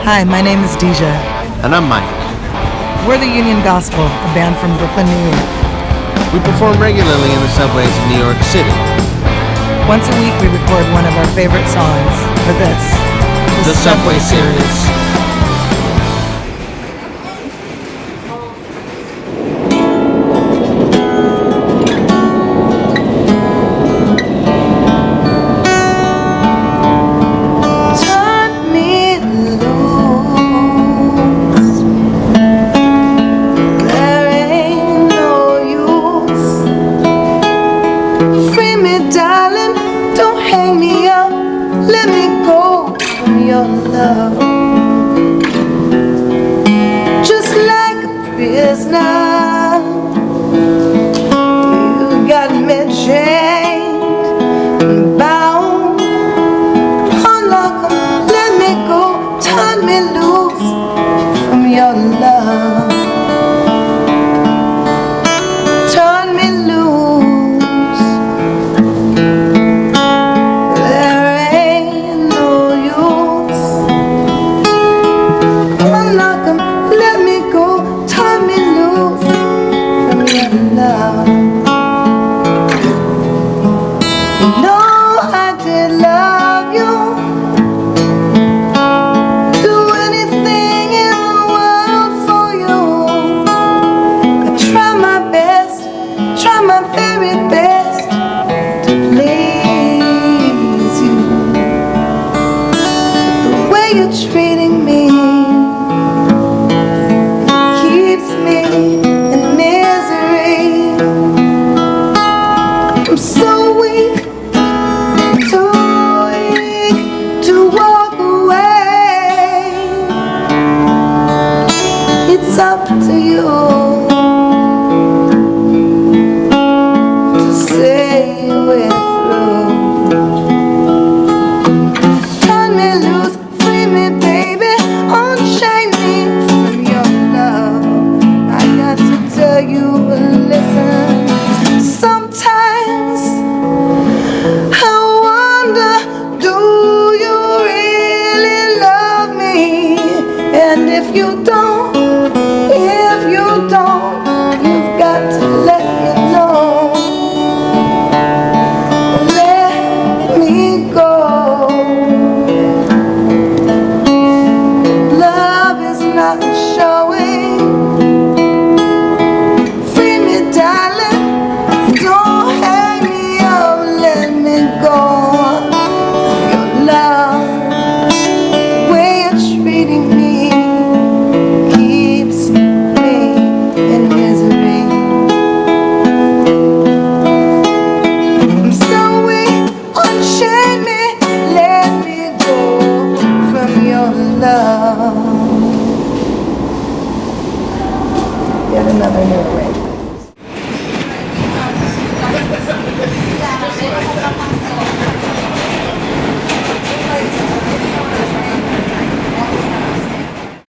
Hi, my name is Deja. And I'm Mike. We're the Union Gospel, a band from Brooklyn, New York. We perform regularly in the subways of New York City. Once a week we record one of our favorite songs for this, The Subway Series. Darling, don't hang me up. Let me go from your love. Just like a prisoner, you got me chained and bound. Unlock 'em, let me go. Turn me loose from your love. Turn me loose. You're treating me keeps me in misery. I'm so weak, too weak to walk away. It's up to you to say we're through. Turn me loose. You listen. Sometimes I wonder, do you really love me? And if you don't, you've got to let me know. Let me go. Love is not showing. Yet another new way.